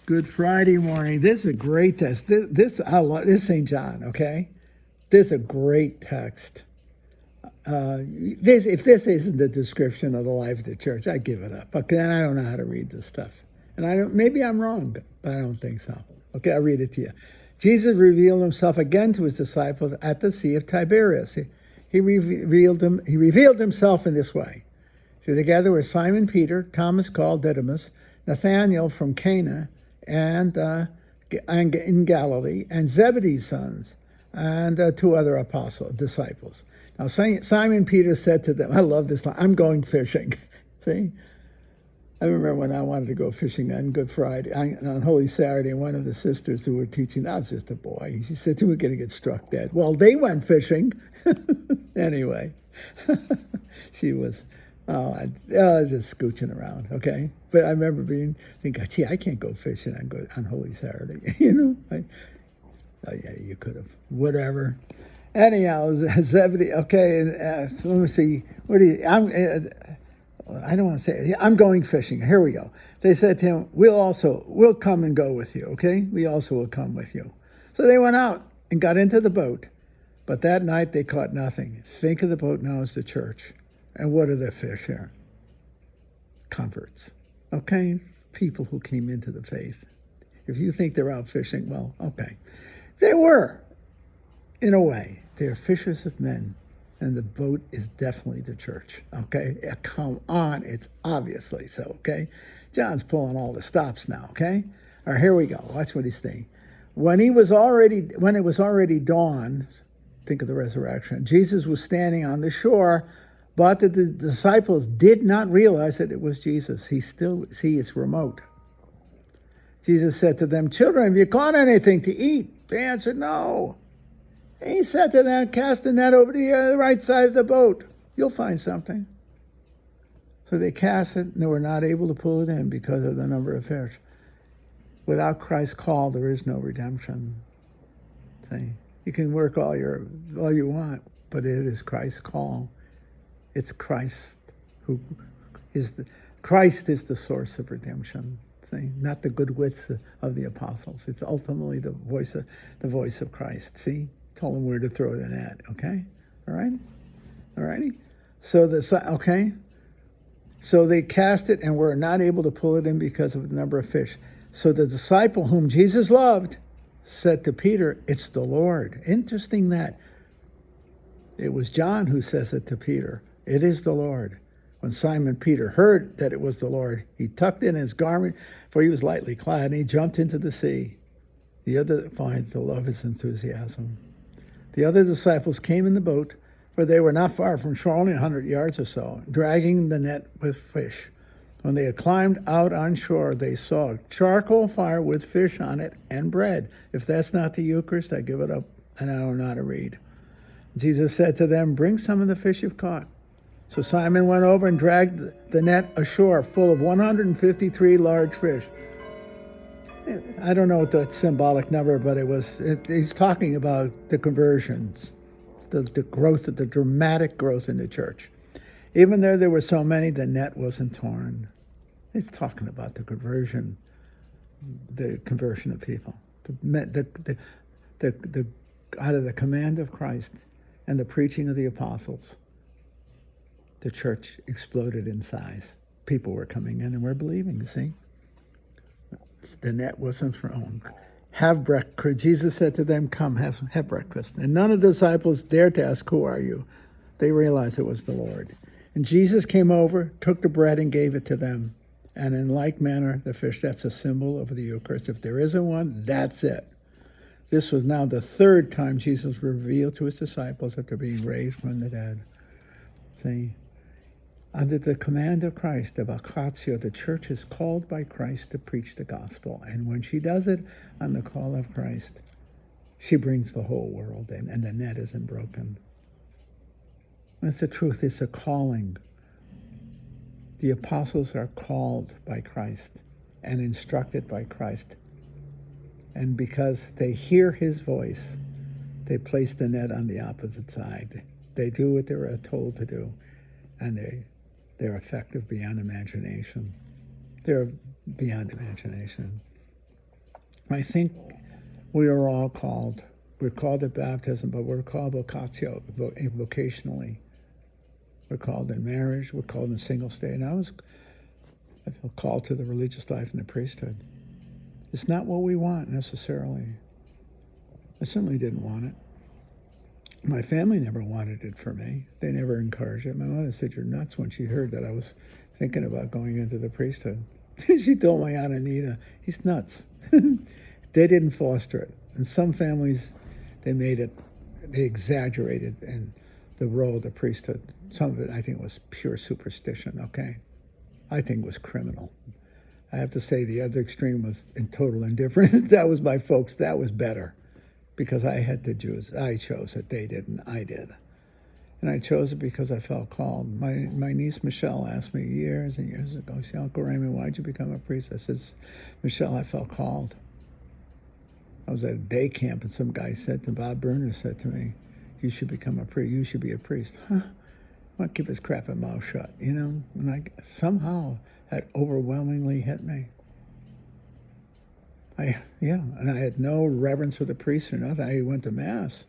Good Friday morning. This is a great text. This I love. This is St. John. Okay, this is a great text. If this isn't the description of the life of the church, I give it up. Okay, and I don't know how to read this stuff, and I don't. Maybe I'm wrong, but I don't think so. Okay, I'll read it to you. Jesus revealed himself again to his disciples at the Sea of Tiberias. He revealed himself in this way. So together were Simon Peter, Thomas called Didymus, Nathanael from Cana, and in Galilee, and Zebedee's sons, and two other disciples. Now Simon Peter said to them, I love this line, I'm going fishing. See? I remember when I wanted to go fishing on Good Friday, on Holy Saturday, and one of the sisters who were teaching, I was just a boy, she said, we're going to get struck dead. Well, they went fishing. Anyway, she was... I was just scooching around, okay? But I remember thinking, gee, I can't go fishing on Holy Saturday, Oh, yeah, you could have. Whatever. Anyhow, Zebedee, okay, so let me see. I don't want to say, I'm going fishing. Here we go. They said to him, we'll come and go with you, okay? We also will come with you. So they went out and got into the boat. But that night they caught nothing. Think of the boat now as the church. And what are the fish here? Converts, okay? People who came into the faith. If you think they're out fishing, well, okay. They were, in a way. They're fishers of men. And the boat is definitely the church, okay? Come on, it's obviously so, okay? John's pulling all the stops now, okay? All right, here we go. Watch what he's saying. When it was already dawn, think of the resurrection, Jesus was standing on the shore, but the disciples did not realize that it was Jesus. It's remote. Jesus said to them, children, have you caught anything to eat? They answered, no. And he said to them, cast the net over the right side of the boat. You'll find something. So they cast it, and they were not able to pull it in because of the number of fish. Without Christ's call, there is no redemption. See, you can work all you want, but it is Christ's call. It's Christ Christ is the source of redemption. See, not the good wits of the apostles. It's ultimately the voice of Christ. See, told them where to throw the net. Okay, all righty. So they cast it and were not able to pull it in because of the number of fish. So the disciple whom Jesus loved said to Peter, "It's the Lord." Interesting that it was John who says it to Peter. It is the Lord. When Simon Peter heard that it was the Lord, he tucked in his garment, for he was lightly clad, and he jumped into the sea. The other finds to love his enthusiasm. The other disciples came in the boat, for they were not far from shore, only 100 yards or so, dragging the net with fish. When they had climbed out on shore, they saw a charcoal fire with fish on it and bread. If that's not the Eucharist, I give it up, and I don't know how to read. Jesus said to them, bring some of the fish you've caught. So Simon went over and dragged the net ashore full of 153 large fish. I don't know what that symbolic number, but he's talking about the conversions, the growth, the dramatic growth in the church. Even though there were so many, the net wasn't torn. It's talking about the conversion of people. Out of the command of Christ and the preaching of the apostles, the church exploded in size. People were coming in and were believing, you see. The net wasn't thrown. Have breakfast. Jesus said to them, come, have breakfast. And none of the disciples dared to ask, who are you? They realized it was the Lord. And Jesus came over, took the bread and gave it to them. And in like manner, the fish, that's a symbol of the Eucharist. If there isn't one, that's it. This was now the third time Jesus revealed to his disciples after being raised from the dead. See, under the command of Christ, the Vacatio, the church is called by Christ to preach the gospel. And when she does it on the call of Christ, she brings the whole world in, and the net isn't broken. That's the truth. It's a calling. The apostles are called by Christ and instructed by Christ. And because they hear his voice, they place the net on the opposite side. They do what they were told to do, and they're effective beyond imagination. They're beyond imagination. I think we are all called. We're called at baptism, but we're called vocatio, vocationally. We're called in marriage. We're called in single state. And I feel called to the religious life and the priesthood. It's not what we want necessarily. I certainly didn't want it. My family never wanted it for me. They never encouraged it. My mother said, "You're nuts," when she heard that I was thinking about going into the priesthood. She told my Aunt Anita, "He's nuts." They didn't foster it. And some families, they exaggerated in the role of the priesthood. Some of it, I think, was pure superstition, okay? I think was criminal. I have to say the other extreme was in total indifference. That was my folks. That was better because I had to choose. I chose it. They didn't. I did. And I chose it because I felt called. My niece Michelle asked me years and years ago, she said, "Uncle Raymond, why'd you become a priest?" I said, "Michelle, I felt called." I was at a day camp and some guy said to Bob Burner said to me, "You should become a priest. You should be a priest." Huh? I want to keep his crap mouth shut, you know? And somehow that overwhelmingly hit me. And I had no reverence for the priest or nothing. I went to Mass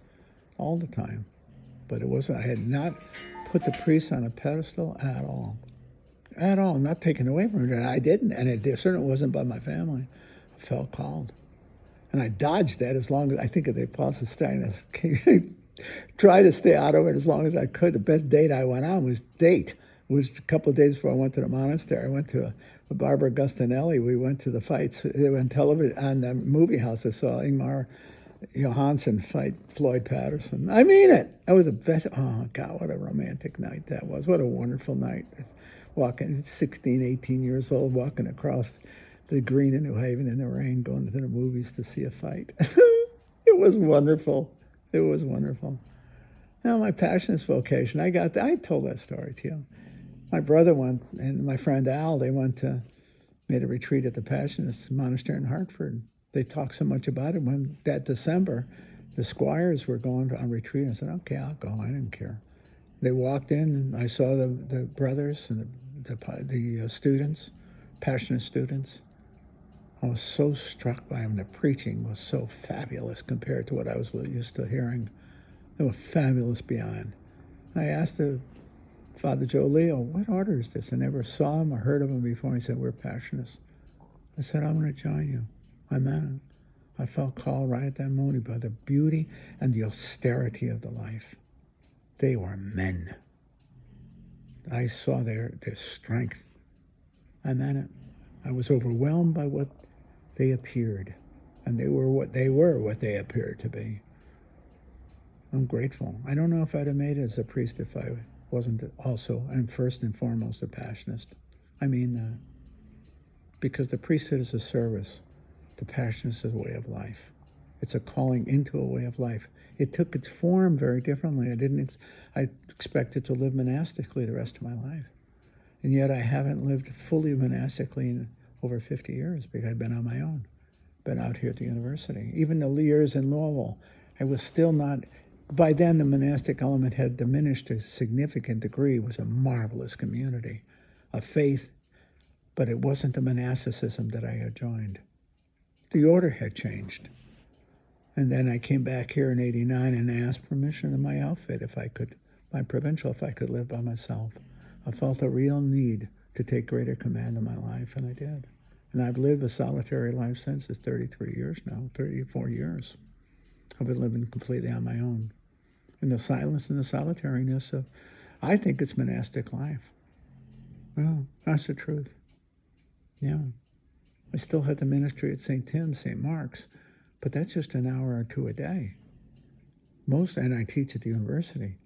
all the time. But I had not put the priest on a pedestal at all. At all, not taken away from it. I didn't, and it certainly wasn't by my family. I felt called. And I dodged that as long as, I think of the Apostle Stein, tried to stay out of it as long as I could. The best date I went on was It was a couple of days before I went to the monastery. I went to Barbara Gustinelli. We went to the fights. They were on television, on the movie house. I saw Ingmar Johansson fight Floyd Patterson. I mean it. That was the best. Oh, God, what a romantic night that was. What a wonderful night. Walking, 16, 18 years old, walking across the green in New Haven in the rain, going to the movies to see a fight. It was wonderful. It was wonderful. Now, my passionist vocation, I told that story to you. My brother went, and my friend Al, they made a retreat at the Passionist Monastery in Hartford. They talked so much about it when that December, the squires were going on retreat. I said, "Okay, I'll go." I didn't care. They walked in, and I saw the brothers and the students, Passionist students. I was so struck by them. The preaching was so fabulous compared to what I was used to hearing. They were fabulous beyond. I asked Father Joe Leo, "What order is this?" I never saw him or heard of him before. He said, "We're Passionists." I said, "I'm going to join you." I meant it. I felt called right at that moment by the beauty and the austerity of the life. They were men. I saw their strength. I meant it. I was overwhelmed by what they appeared. And they were what they appeared to be. I'm grateful. I don't know if I'd have made it as a priest if I wasn't also, and first and foremost, a Passionist. I mean that. Because the priesthood is a service. The Passionist is a way of life. It's a calling into a way of life. It took its form very differently. I expected to live monastically the rest of my life. And yet I haven't lived fully monastically in over 50 years because I've been on my own. Been out here at the university. Even the years in Louisville, I was still not, by then the monastic element had diminished to a significant degree. It was a marvelous community, a faith, but it wasn't the monasticism that I had joined. The order had changed. And then I came back here in 89 and asked permission of my outfit my provincial, if I could live by myself. I felt a real need to take greater command of my life, and I did. And I've lived a solitary life since. It's 33 years now, 34 years. I've been living completely on my own. In the silence and the solitariness of, I think it's monastic life. Well, that's the truth. Yeah. I still had the ministry at St. Tim's, St. Mark's, but that's just an hour or two a day. And I teach at the university,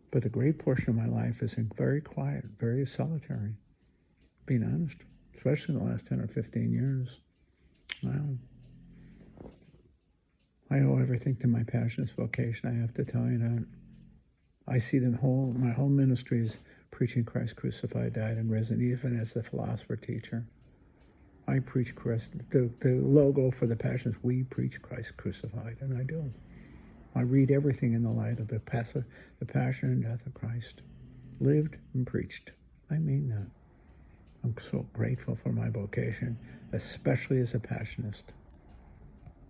but the great portion of my life is very quiet, very solitary, being honest, especially in the last 10 or 15 years. Wow. I owe everything to my Passionist vocation. I have to tell you that. I see my whole ministry is preaching Christ crucified, died, and risen, even as a philosopher teacher. I preach Christ. The logo for the Passions, we preach Christ crucified, and I do. I read everything in the light of the passion and death of Christ, lived and preached. I mean that. I'm so grateful for my vocation, especially as a Passionist.